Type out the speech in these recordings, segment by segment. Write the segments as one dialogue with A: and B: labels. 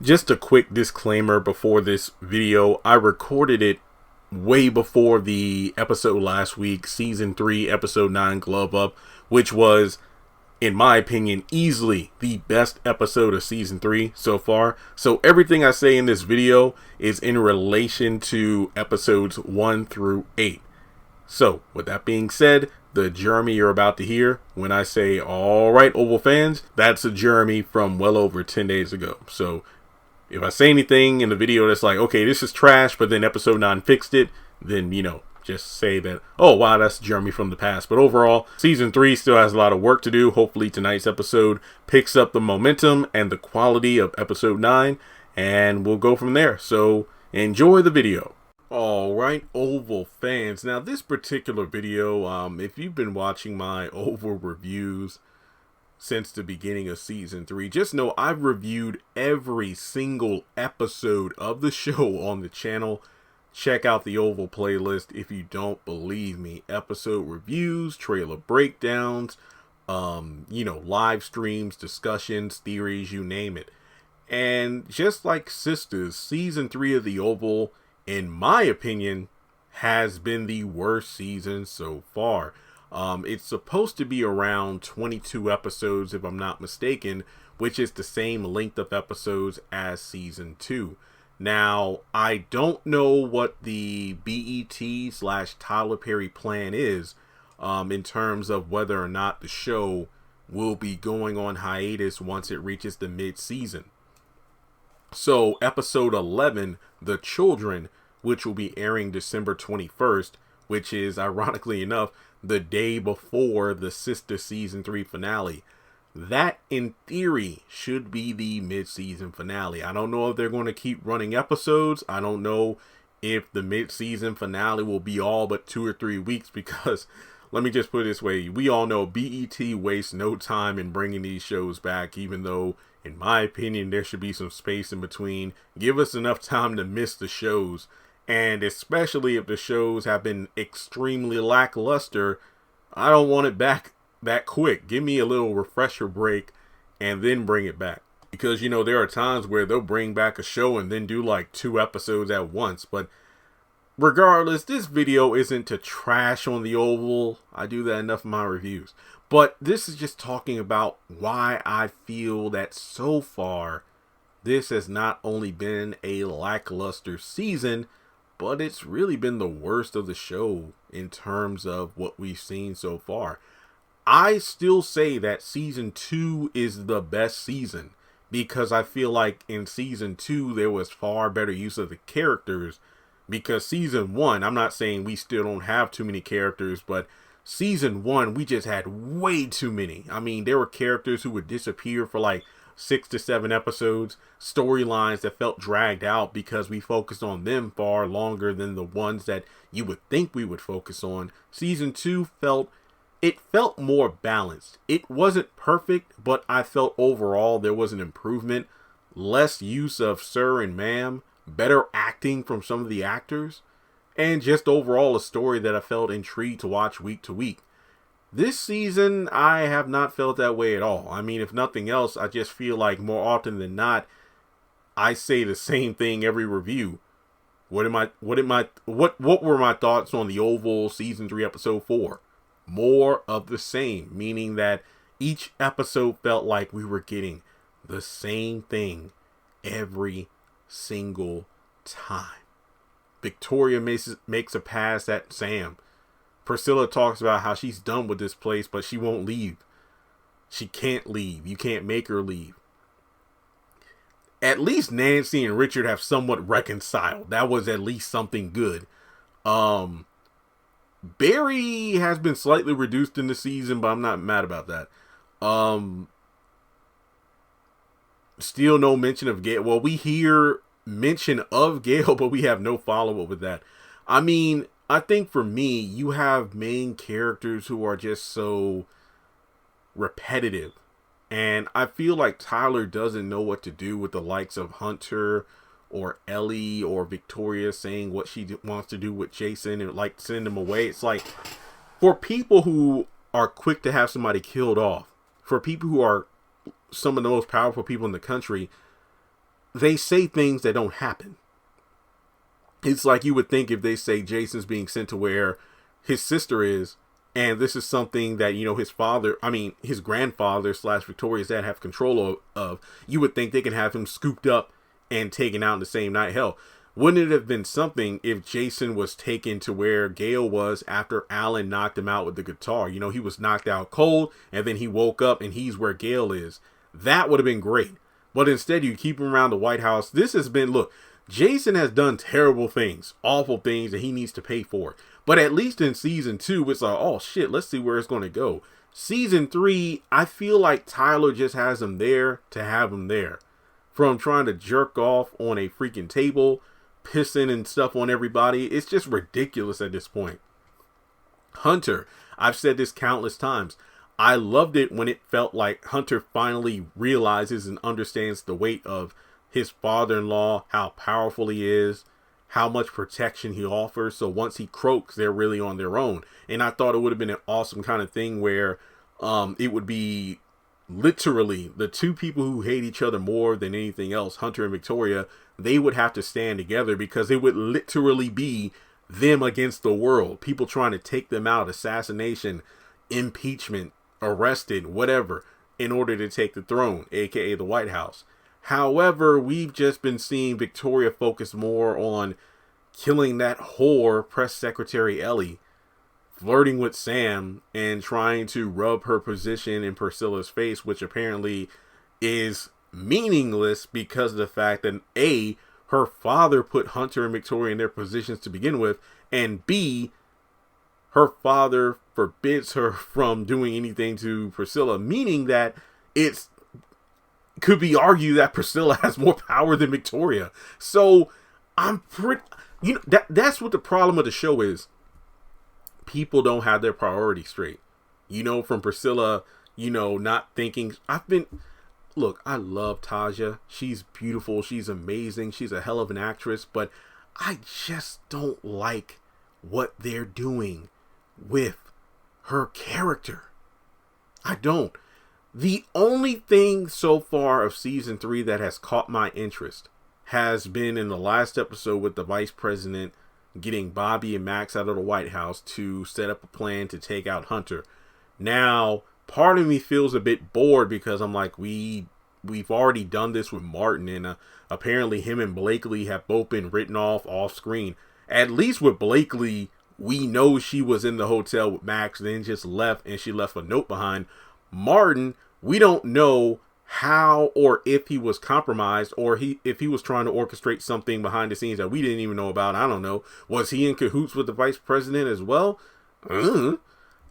A: Just a quick disclaimer before this video. I recorded it way before the episode last week, season 3, episode 9 Glove Up, which was, in my opinion, easily the best episode of season 3 so far. So everything I say in this video is in relation to episodes 1 through 8. So with that being said, the Jeremy you're about to hear when I say, all right, Oval fans, that's a Jeremy from well over 10 days ago. So if I say anything in the video that's like, okay, this is trash, but then episode 9 fixed it, then, just say that, oh, wow, that's Jeremy from the past. But overall, season 3 still has a lot of work to do. Hopefully tonight's episode picks up the momentum and the quality of episode 9, and we'll go from there. So enjoy the video. All right, Oval fans. Now, this particular video, if you've been watching my Oval reviews since the beginning of season 3, just know I've reviewed every single episode of the show on the channel. Check out the Oval playlist if you don't believe me. Episode reviews, trailer breakdowns, live streams, discussions, theories, you name it. And just like Sisters, season 3 of the Oval, in my opinion, has been the worst season so far. It's supposed to be around 22 episodes, if I'm not mistaken, which is the same length of episodes as season 2. Now, I don't know what the BET/Tyler Perry plan is in terms of whether or not the show will be going on hiatus once it reaches the mid-season. So, episode 11, The Children, which will be airing December 21st, which is, ironically enough, the day before the Sister Season 3 finale. That, in theory, should be the mid-season finale. I don't know if they're going to keep running episodes. I don't know if the mid-season finale will be all but 2 or 3 weeks because, let me just put it this way, we all know BET wastes no time in bringing these shows back, even though, in my opinion, there should be some space in between. Give us enough time to miss the shows. And especially if the shows have been extremely lackluster, I don't want it back that quick. Give me a little refresher break and then bring it back. Because, there are times where they'll bring back a show and then do like 2 episodes at once. But regardless, this video isn't to trash on the Oval. I do that enough in my reviews. But this is just talking about why I feel that so far, this has not only been a lackluster season, but it's really been the worst of the show in terms of what we've seen so far. I still say that season 2 is the best season because I feel like in season 2 there was far better use of the characters, because season 1, I'm not saying we still don't have too many characters, but season 1 we just had way too many. I mean, there were characters who would disappear for like 6 to 7 episodes, storylines that felt dragged out because we focused on them far longer than the ones that you would think we would focus on. Season 2 felt more balanced. It wasn't perfect, but I felt overall there was an improvement. Less use of sir and ma'am, better acting from some of the actors, and just overall a story that I felt intrigued to watch week to week. This season, I have not felt that way at all. I mean, if nothing else, I just feel like more often than not, I say the same thing every review. What were my thoughts on the Oval season 3 episode 4? More of the same, meaning that each episode felt like we were getting the same thing every single time. Victoria makes a pass at Sam. Priscilla talks about how she's done with this place, but she won't leave. She can't leave. You can't make her leave. At least Nancy and Richard have somewhat reconciled. That was at least something good. Barry has been slightly reduced in the season, but I'm not mad about that. Still no mention of Gail. Well, we hear mention of Gail, but we have no follow-up with that. I mean, I think for me, you have main characters who are just so repetitive. And I feel like Tyler doesn't know what to do with the likes of Hunter or Ellie or Victoria saying what she wants to do with Jason and like send him away. It's like, for people who are quick to have somebody killed off, for people who are some of the most powerful people in the country, they say things that don't happen. It's like you would think if they say Jason's being sent to where his sister is, and this is something that, his grandfather / Victoria's dad have control of, you would think they can have him scooped up and taken out in the same night. Hell, wouldn't it have been something if Jason was taken to where Gale was after Alan knocked him out with the guitar? He was knocked out cold, and then he woke up and he's where Gale is. That would have been great. But instead, you keep him around the White House. This has been, look, Jason has done terrible things, awful things that he needs to pay for. But at least in season 2, it's like, oh shit, let's see where it's going to go. Season 3, I feel like Tyler just has him there to have him there. From trying to jerk off on a freaking table, pissing and stuff on everybody. It's just ridiculous at this point. Hunter, I've said this countless times. I loved it when it felt like Hunter finally realizes and understands the weight of his father-in-law, how powerful he is, how much protection he offers. So once he croaks, they're really on their own. And I thought it would have been an awesome kind of thing where it would be literally the two people who hate each other more than anything else, Hunter and Victoria, they would have to stand together because it would literally be them against the world. People trying to take them out, assassination, impeachment, arrested, whatever, in order to take the throne, aka the White House. However, we've just been seeing Victoria focus more on killing that whore, Press Secretary Ellie, flirting with Sam, and trying to rub her position in Priscilla's face, which apparently is meaningless because of the fact that A, her father put Hunter and Victoria in their positions to begin with, and B, her father forbids her from doing anything to Priscilla, meaning that could be argued that Priscilla has more power than Victoria. So I'm pretty, that's what the problem of the show is. People don't have their priorities straight. From Priscilla, not thinking. Look, I love Taja. She's beautiful. She's amazing. She's a hell of an actress. But I just don't like what they're doing with her character. I don't. The only thing so far of season 3 that has caught my interest has been in the last episode with the vice president getting Bobby and Max out of the White House to set up a plan to take out Hunter. Now, part of me feels a bit bored because I'm like, we've already done this with Martin, and apparently him and Blakely have both been written off screen. At least with Blakely, we know she was in the hotel with Max, then just left, and she left a note behind. Martin, we don't know how or if he was compromised or if he was trying to orchestrate something behind the scenes that we didn't even know about. I don't know. Was he in cahoots with the vice president as well?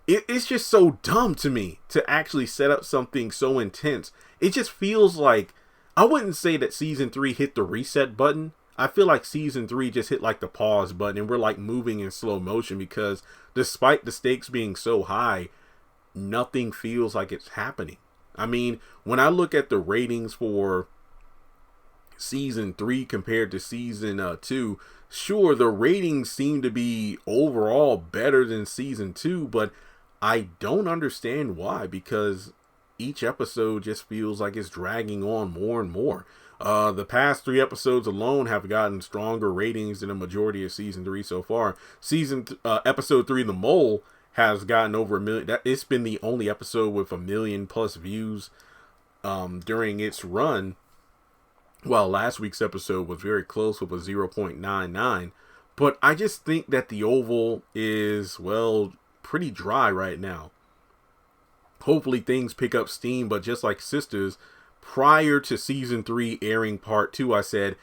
A: It's just so dumb to me to actually set up something so intense. It just feels like, I wouldn't say that season 3 hit the reset button. I feel like season 3 just hit like the pause button, and we're like moving in slow motion because despite the stakes being so high, nothing feels like it's happening. I mean, when I look at the ratings for season 3 compared to season 2, sure, the ratings seem to be overall better than season 2, but I don't understand why, because each episode just feels like it's dragging on more and more. The past 3 episodes alone have gotten stronger ratings than the majority of season 3 so far. Episode 3, The Mole, has gotten over 1 million. It's been the only episode with 1 million plus views during its run. Well, last week's episode was very close with a 0.99. But I just think that the Oval is, well, pretty dry right now. Hopefully things pick up steam, but just like Sisters, prior to season 3 airing part 2, I said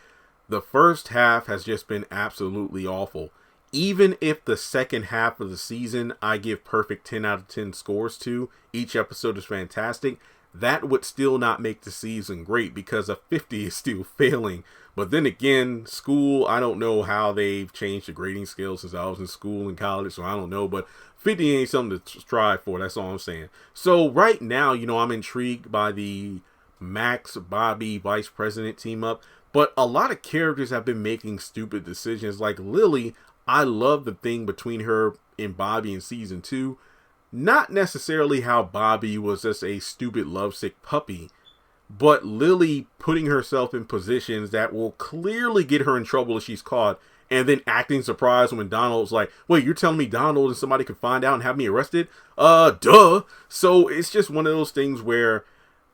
A: the first half has just been absolutely awful. Even if the second half of the season I give perfect 10 out of 10 scores to, each episode is fantastic, that would still not make the season great because a 50 is still failing. But then again, school, I don't know how they've changed the grading scale since I was in school and college, so I don't know. But 50 ain't something to strive for, that's all I'm saying. So right now, I'm intrigued by the Max, Bobby, vice president team up. But a lot of characters have been making stupid decisions. Like Lily, I love the thing between her and Bobby in season 2. Not necessarily how Bobby was just a stupid lovesick puppy, but Lily putting herself in positions that will clearly get her in trouble if she's caught, and then acting surprised when Donald's like, wait, you're telling me Donald and somebody could find out and have me arrested? Duh. So it's just one of those things where,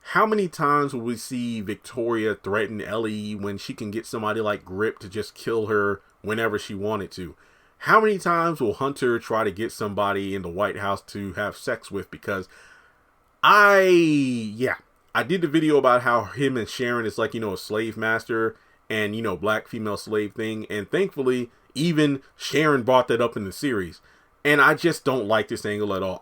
A: how many times will we see Victoria threaten Ellie when she can get somebody like Grip to just kill her whenever she wanted to? How many times will Hunter try to get somebody in the White House to have sex with? Because I did the video about how him and Sharon is like, a slave master and, black female slave thing. And thankfully, even Sharon brought that up in the series. And I just don't like this angle at all.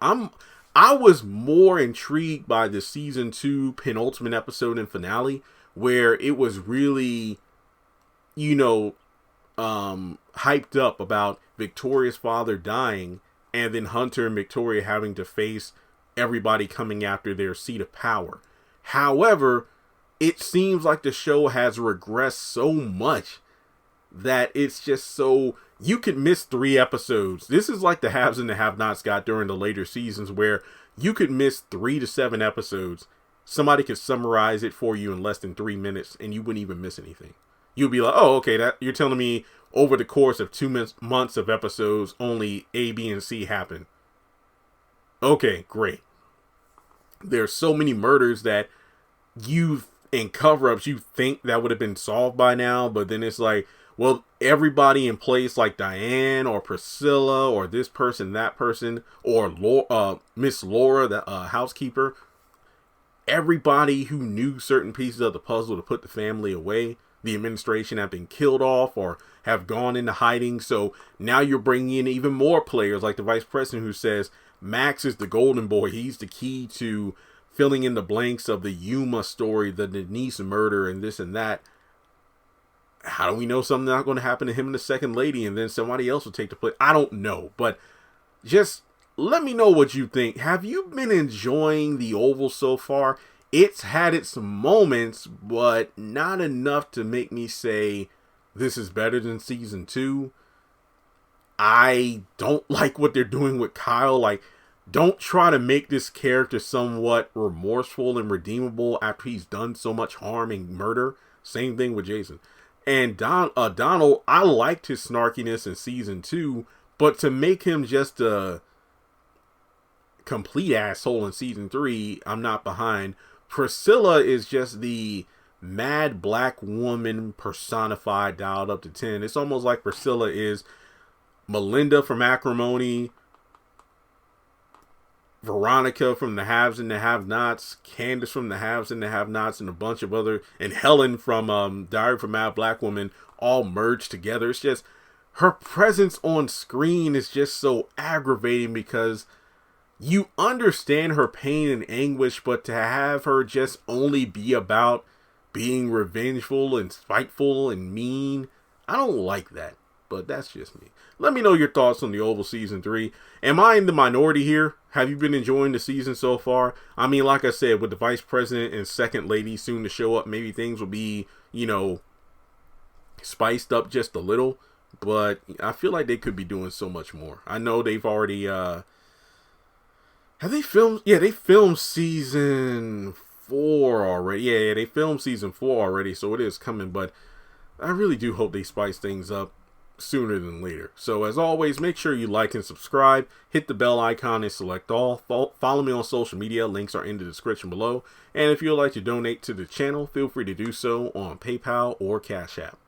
A: I was more intrigued by the season 2 penultimate episode and finale, where it was really, hyped up about Victoria's father dying, and then Hunter and Victoria having to face everybody coming after their seat of power. However, it seems like the show has regressed so much that it's just so, you could miss 3 episodes. This is like the haves and the have-nots got during the later seasons, where you could miss 3 to 7 episodes. Somebody could summarize it for you in less than 3 minutes, and you wouldn't even miss anything. You'd be like, oh, okay, that you're telling me over the course of 2 months of episodes, only A, B, and C happen. Okay, great. There's so many murders that and cover-ups you think that would have been solved by now, but then it's like, well, everybody in place, like Diane or Priscilla or this person, that person, or Miss Laura, the housekeeper, everybody who knew certain pieces of the puzzle to put the family away, the administration have been killed off or have gone into hiding. So now you're bringing in even more players, like the vice president who says Max is the golden boy. He's the key to filling in the blanks of the Yuma story, the Denise murder, and this and that. How do we know something's not going to happen to him and the second lady, and then somebody else will take the place? I don't know, but just let me know what you think. Have you been enjoying The Oval so far? It's had its moments, but not enough to make me say this is better than season 2. I don't like what they're doing with Kyle. Like, don't try to make this character somewhat remorseful and redeemable after he's done so much harm and murder. Same thing with Jason. And Donald, I liked his snarkiness in season 2, but to make him just a complete asshole in season 3, I'm not behind. Priscilla is just the mad black woman personified, dialed up to 10. It's almost like Priscilla is Melinda from Acrimony, Veronica from the Haves and the Have-Nots, Candace from the Haves and the Have-Nots, and a bunch of other, and Helen from Diary of a Mad Black Woman, all merged together. It's just, her presence on screen is just so aggravating because you understand her pain and anguish, but to have her just only be about being revengeful and spiteful and mean, I don't like that. But that's just me. Let me know your thoughts on The Oval Season 3. Am I in the minority here? Have you been enjoying the season so far? I mean, like I said, with the Vice President and Second Lady soon to show up, maybe things will be, spiced up just a little. But I feel like they could be doing so much more. I know they've already, have they filmed? Yeah, they filmed season 4 already. Yeah, they filmed season 4 already, so it is coming. But I really do hope they spice things up sooner than later. So as always, make sure you like and subscribe, hit the bell icon and select all. Follow me on social media, links are in the description below. And if you would like to donate to the channel, feel free to do so on PayPal or Cash App.